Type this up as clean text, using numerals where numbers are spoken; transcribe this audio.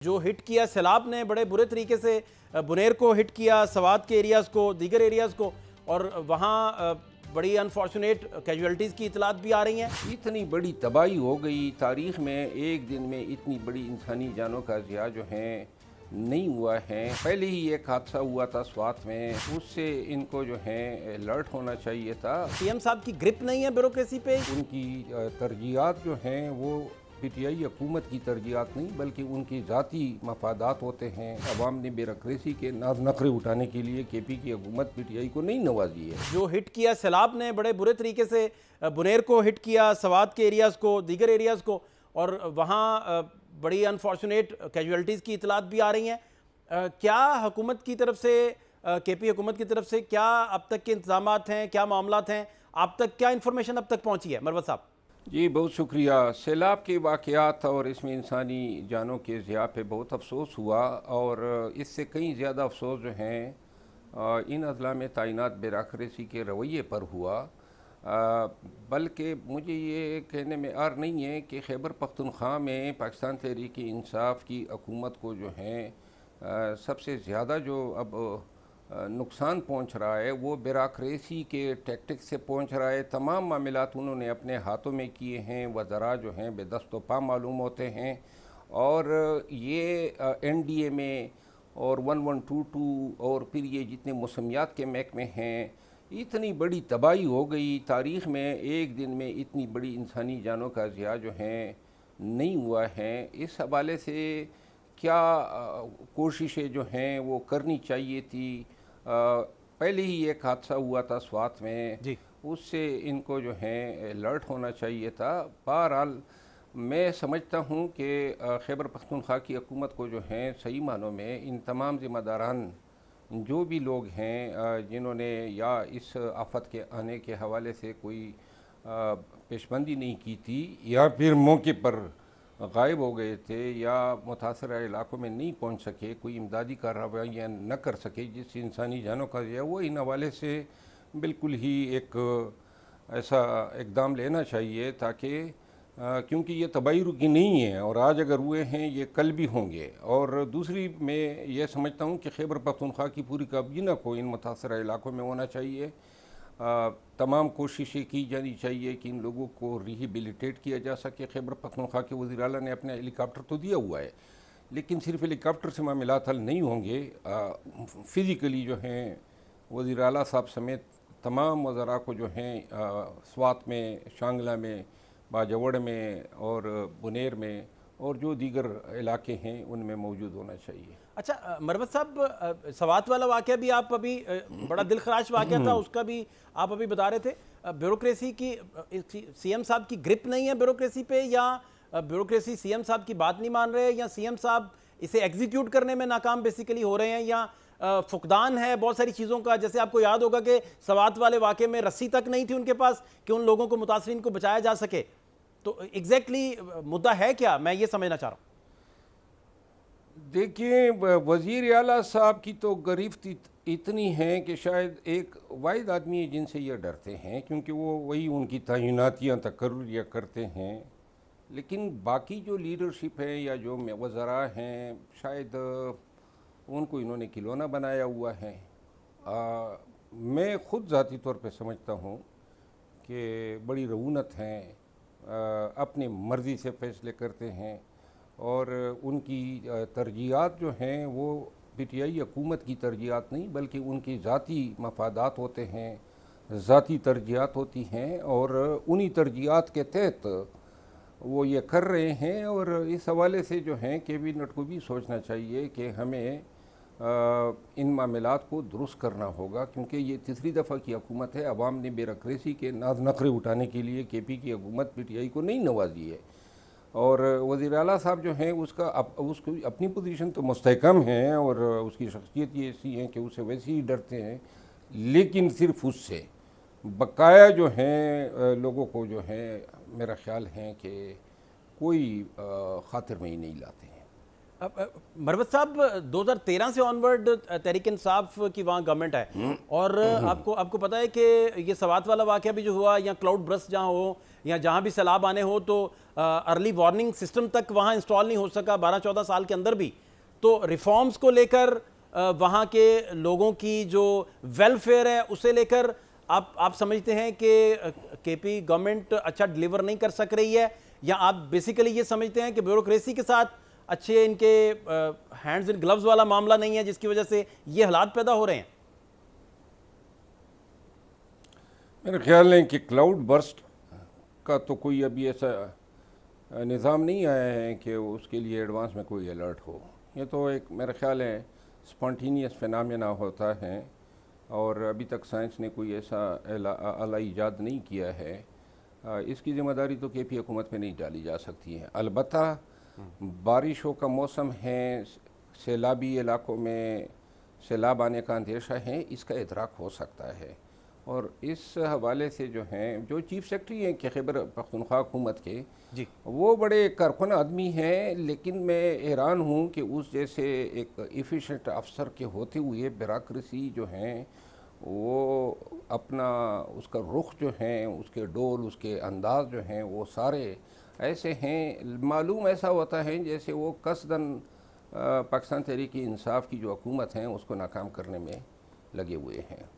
जो हिट किया सैलाब ने बड़े बुरे तरीके से बुनेर को हिट किया, सवात के एरियाज़ को, दीगर एरियाज़ को, और वहाँ बड़ी अनफॉर्चुनेट कैजुअल्टीज़ की इतलात भी आ रही हैं। इतनी बड़ी तबाही हो गई, तारीख़ में एक दिन में इतनी बड़ी इंसानी जानों का ज़िया जो है नहीं हुआ है। पहले ही एक हादसा हुआ था स्वात में, उससे इनको जो है अलर्ट होना चाहिए था। सीएम साहब की ग्रिप नहीं है ब्यूरोक्रेसी पे। उनकी तरजीहात जो हैं वो पीटीआई हुकूमत की तरजीहात नहीं बल्कि उनकी ज़ाती मफादात होते हैं। अवाम ने ब्यूरोक्रेसी के नाज नखरे उठाने के लिए केपी की हुकूमत पीटीआई को नहीं नवाजी है। जो हिट किया सैलाब ने बड़े बुरे तरीके से बुनेर को हिट किया, सवात के एरियाज़ को, दीगर एरियाज़ को, और वहाँ बड़ी अनफॉर्चुनेट कैजुअल्टीज़ की इतलात भी आ रही हैं। क्या हुकूमत की तरफ से, केपी हुकूमत की तरफ से क्या अब तक के इंतजामात हैं, क्या मामलात हैं, आप तक क्या इन्फॉर्मेशन अब तक पहुँची है मरवत साहब? जी बहुत शुक्रिया। सैलाब के वाक़यात और इसमें इंसानी जानों के ज़िया पे बहुत अफसोस हुआ, और इससे कहीं ज़्यादा अफसोस जो हैं इन अजला में तैनात ब्यूरोक्रेसी के रवैये पर हुआ। बल्कि मुझे ये कहने में आर नहीं है कि खैबर पख्तूनख्वा में पाकिस्तान तहरीक इंसाफ की हुकूमत को जो है सबसे ज़्यादा जो अब नुकसान पहुंच रहा है वो ब्यूरोक्रेसी के टैक्टिक्स से पहुंच रहा है। तमाम मामलात उन्होंने अपने हाथों में किए हैं, वज़रा जो हैं बेदस्तो पा मालूम होते हैं, और ये एनडीए में और 1122 और फिर ये जितने मौसमियात के महकमे हैं, इतनी बड़ी तबाही हो गई, तारीख़ में एक दिन में इतनी बड़ी इंसानी जानों का ज़िया जो है नहीं हुआ है। इस हवाले से क्या कोशिशें जो हैं वो करनी चाहिए थी। पहले ही एक हादसा हुआ था स्वात में जी, उससे इनको जो है अलर्ट होना चाहिए था। बहरहाल मैं समझता हूँ कि खैबर पख्तूनख्वा की हुकूमत को जो है सही मानों में इन तमाम ज़िम्मेदारान जो भी लोग हैं जिन्होंने या इस आफत के आने के हवाले से कोई पेशबंदी नहीं की थी या फिर मौके पर गायब हो गए थे या मुतासरा इलाकों में नहीं पहुंच सके, कोई इमदादी कार्रवाइयाँ न कर सके जिससे इंसानी जानों का ज़िया, वो इन हवाले से बिल्कुल ही एक ऐसा इकदाम लेना चाहिए ताकि क्योंकि ये तबाही रुकी नहीं है और आज अगर हुए हैं ये कल भी होंगे। और दूसरी मैं ये समझता हूँ कि खैबर पख्तूनख्वा की पूरी काबीना को इन मुतासरा इलाकों में होना चाहिए। तमाम कोशिशें की जानी चाहिए कि इन लोगों को रिहेबिलिटेट किया जा सके। खैबर पख्तूनख्वा के वज़ीर आला ने अपना हेलीकॉप्टर तो दिया हुआ है, लेकिन सिर्फ हेलीकॉप्टर से मामलात हल नहीं होंगे। फ़िज़िकली जो हैं वज़ीर आला साहब समेत तमाम वज़रा को जो हैं स्वात में, शांगला में, बाजवड़ में और बुनेर में और जो दीगर इलाके हैं उनमें मौजूद होना चाहिए। अच्छा मरवत साहब, सवात वाला वाक़या भी आप अभी बड़ा दिल खराश वाक़या था, उसका भी आप अभी बता रहे थे। ब्यूरोक्रेसी की, सीएम साहब की ग्रिप नहीं है ब्यूरोक्रेसी पे, या ब्यूरोक्रेसी सीएम साहब की बात नहीं मान रहे, या सीएम साहब इसे एग्जीक्यूट करने में नाकाम बेसिकली हो रहे हैं, या फुकदान है बहुत सारी चीज़ों का। जैसे आपको याद होगा कि सवात वाले वाक़े में रस्सी तक नहीं थी उनके पास कि उन लोगों को, मुतासरीन को बचाया जा सके। तो एग्जैक्टली मुद्दा है क्या, मैं ये समझना चाह रहा हूँ। देखिए, वज़ीर आला साहब की तो गिरफ्त इतनी है कि शायद एक वाहिद आदमी है जिनसे ये डरते हैं, क्योंकि वो वही उनकी तैनातियाँ तकर्रियाँ करते हैं। लेकिन बाकी जो लीडरशिप है या जो वज़रा हैं, शायद उनको इन्होंने खिलौना बनाया हुआ है। मैं ख़ुद ज़ाती तौर पे समझता हूँ कि बड़ी रऊनत हैं, अपनी मर्ज़ी से फ़ैसले करते हैं, और उनकी तरजीहात जो हैं वो पीटीआई हुकूमत की तरजीहात नहीं बल्कि उनकी ज़ाती मफादात होते हैं, ज़ाती तरजीहात होती हैं, और उन्हीं तरजीहात के तहत वो ये कर रहे हैं। और इस हवाले से जो हैं कैबिनेट को भी सोचना चाहिए कि हमें इन मामलात को दुरुस्त करना होगा, क्योंकि ये तीसरी दफ़ा की हुकूमत है। अवाम ने ब्यूरोक्रेसी के नाज नखरे उठाने के लिए केपी की हुकूमत पीटीआई को नहीं नवाजी है। और वज़ीर आला साहब जो हैं उसकी अपनी पोजीशन तो मुस्तहकम है और उसकी शख्सियत ये ऐसी है कि उसे वैसे ही डरते हैं, लेकिन सिर्फ उससे बकाया जो हैं लोगों को जो है मेरा ख्याल है कि कोई खातिर में ही नहीं लाते हैं। मरवत साहब 2013 से ऑनवर्ड तहरीक इंसाफ की वहाँ गवर्नमेंट है और आपको आपको पता है कि ये सवात वाला वाक़या भी जो हुआ या क्लाउड बर्स्ट जहाँ हो या जहाँ भी सैलाब आने हो तो अर्ली वार्निंग सिस्टम तक वहाँ इंस्टॉल नहीं हो सका 12-14 साल के अंदर भी। तो रिफॉर्म्स को लेकर वहाँ के लोगों की जो वेलफेयर है उसे लेकर आप समझते हैं कि केपी गवर्नमेंट अच्छा डिलीवर नहीं कर सक रही है, या आप बेसिकली ये समझते हैं कि ब्यूरोक्रेसी के साथ अच्छे इनके हैंड्स इन ग्लव्स वाला मामला नहीं है जिसकी वजह से ये हालात पैदा हो रहे हैं? मेरे ख्याल है कि क्लाउड बर्स्ट का तो कोई अभी ऐसा निज़ाम नहीं आया है कि उसके लिए एडवांस में कोई अलर्ट हो। ये तो एक मेरा ख्याल है स्पॉन्टेनियस फिनोमेना होता है और अभी तक साइंस ने कोई ऐसा आला ईजाद नहीं किया है। इसकी ज़िम्मेदारी तो केपी हुकूमत पे नहीं डाली जा सकती है। अलबत्ता बारिशों का मौसम है, सैलाबी इलाकों में सैलाब आने का अंदेशा है, इसका इदराक हो सकता है। और इस हवाले से जो हैं, जो चीफ़ सेक्रेटरी हैं कि खैबर पख्तूनख्वा हुकूमत के जी, वो बड़े कारकुन आदमी हैं, लेकिन मैं हैरान हूँ कि उस जैसे एक एफिशिएंट अफसर के होते हुए ब्यूरोक्रेसी जो हैं वो अपना उसका रुख जो है, उसके डोल, उसके अंदाज जो हैं वो सारे ऐसे हैं, मालूम ऐसा होता है जैसे वो कसदन पाकिस्तान तहरीक इंसाफ की जो हुकूमत हैं उसको नाकाम करने में लगे हुए हैं।